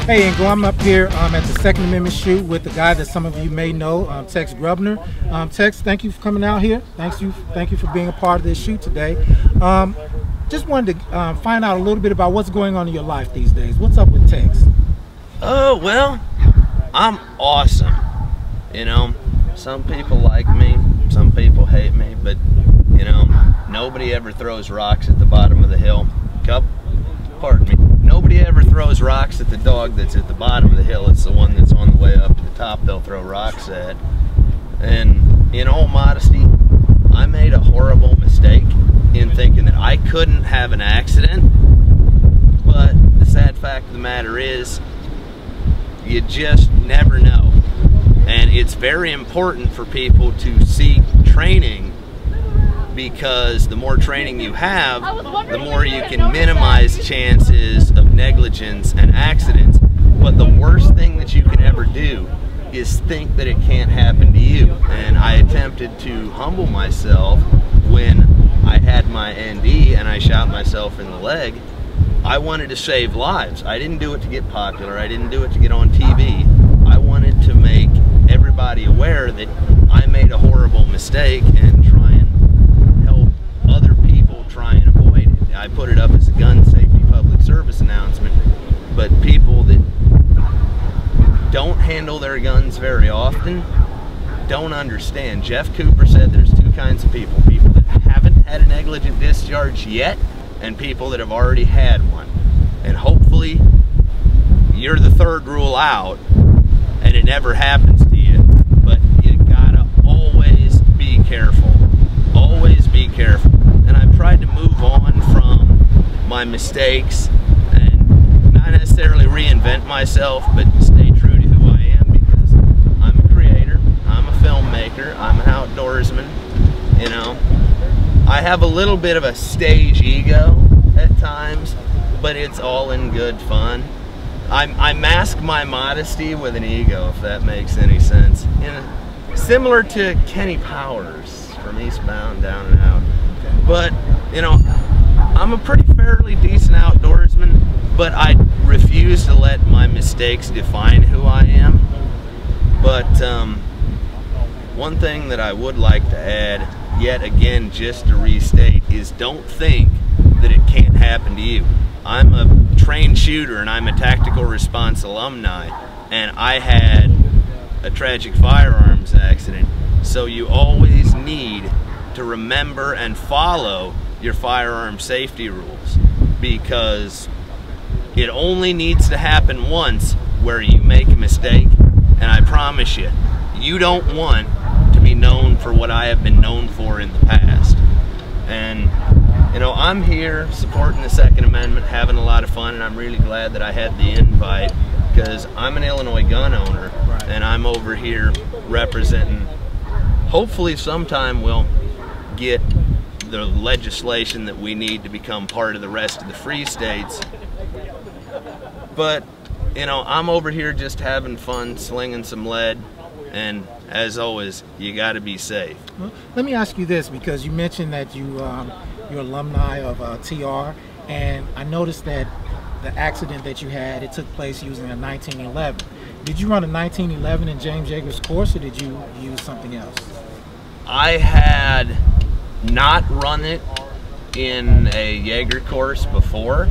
Hey, and I'm up here at the Second Amendment shoot with the guy that some of you may know, Tex Grebner. Tex, thank you for coming out here. Thank you for being a part of this shoot today. Just wanted to find out a little bit about what's going on in your life these days. What's up with Tex? Oh, well, I'm awesome. You know, some people like me, some people hate me, but, you know, nobody ever throws rocks at the bottom of the hill. Pardon me. Nobody ever throws rocks at the dog that's at the bottom of the hill. It's the one that's on the way up to the top they'll throw rocks at. And in all modesty, I made a horrible mistake in thinking that I couldn't have an accident. But the sad fact of the matter is, you just never know. And it's very important for people to seek training, because the more training you have, the more you can minimize chances of negligence and accidents. But the worst thing that you can ever do is think that it can't happen to you. And I attempted to humble myself when I had my ND and I shot myself in the leg. I wanted to save lives. I didn't do it to get popular. I didn't do it to get on TV. I wanted to make everybody aware that I made a horrible mistake and try and help other people try and avoid it. I put it up as a gun safety public service announcement, but people that don't handle their guns very often don't understand. Jeff Cooper said there's two kinds of people: people that haven't had a negligent discharge yet, and people that have already had one. And hopefully you're the third rule out and it never happens to you. But you gotta always be careful. Always be careful. And I've tried to move on from my mistakes and not necessarily reinvent myself, but stay true to who I am, because I'm a creator, I'm a filmmaker, I'm an outdoorsman, you know. I have a little bit of a stage ego at times, but it's all in good fun. I mask my modesty with an ego, if that makes any sense. You know, similar to Kenny Powers from Eastbound, Down and Out. But, you know, I'm a pretty fairly decent outdoorsman, but I refuse to let my mistakes define who I am. But one thing that I would like to add, yet again, just to restate, is don't think that it can't happen to you. I'm a trained shooter and I'm a tactical response alumni, and I had a tragic firearms accident. So you always need to remember and follow your firearm safety rules, because it only needs to happen once where you make a mistake, and I promise you, you don't want to be known for what I have been known for in the past. And you know, I'm here supporting the Second Amendment, having a lot of fun, and I'm really glad that I had the invite, because I'm an Illinois gun owner, and I'm over here representing, hopefully sometime we'll get the legislation that we need to become part of the rest of the free states. But, you know, I'm over here just having fun, slinging some lead, and as always, you gotta be safe. Well, let me ask you this, because you mentioned that you're alumni of TR, and I noticed that the accident that you had, it took place using a 1911. Did you run a 1911 in James Yeager's course, or did you use something else? I had not run it in a Yeager course before,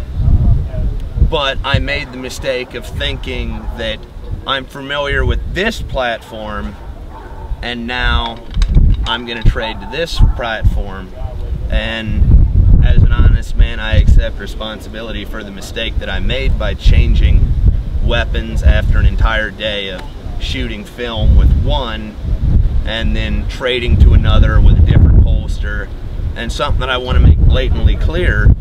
but I made the mistake of thinking that I'm familiar with this platform and now I'm going to trade to this platform. And as an honest man, I accept responsibility for the mistake that I made by changing weapons after an entire day of shooting film with one and then trading to another with a different holster. And something that I want to make blatantly clear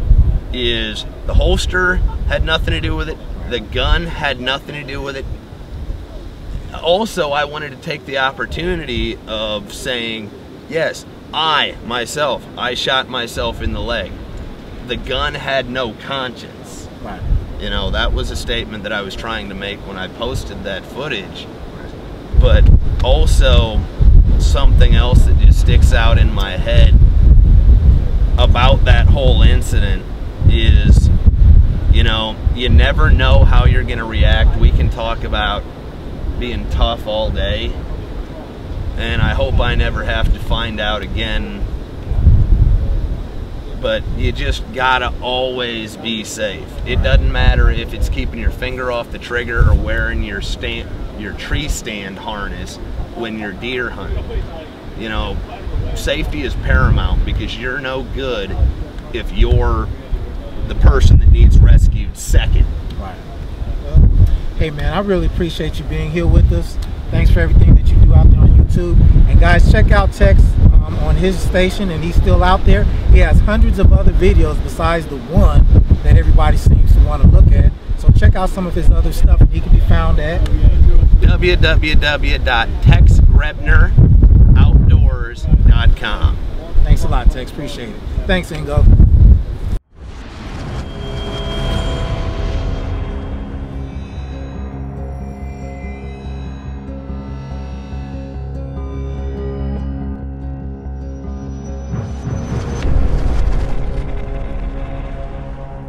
is the holster had nothing to do with it, the gun had nothing to do with it. Also, I wanted to take the opportunity of saying, yes, I shot myself in the leg. The gun had no conscience. Right. You know, that was a statement that I was trying to make when I posted that footage. But also, something else that just sticks out in my head about that whole incident is, you You know, you never know how you're going to react. We can talk about being tough all day, and I hope I never have to find out again. But you just gotta always be safe. It doesn't matter if it's keeping your finger off the trigger or wearing your tree stand harness when you're deer hunting. You know, safety is paramount, because you're no good if you're the person that needs rescued second. Right. Well, hey man, I really appreciate you being here with us. Thanks for everything that you do out there on YouTube. And guys, check out Tex on his station, and he's still out there. He has hundreds of other videos besides the one that everybody seems to want to look at. So check out some of his other stuff, and he can be found at www.texgrebneroutdoors.com. Thanks a lot, Tex. Appreciate it. Thanks, Ingo.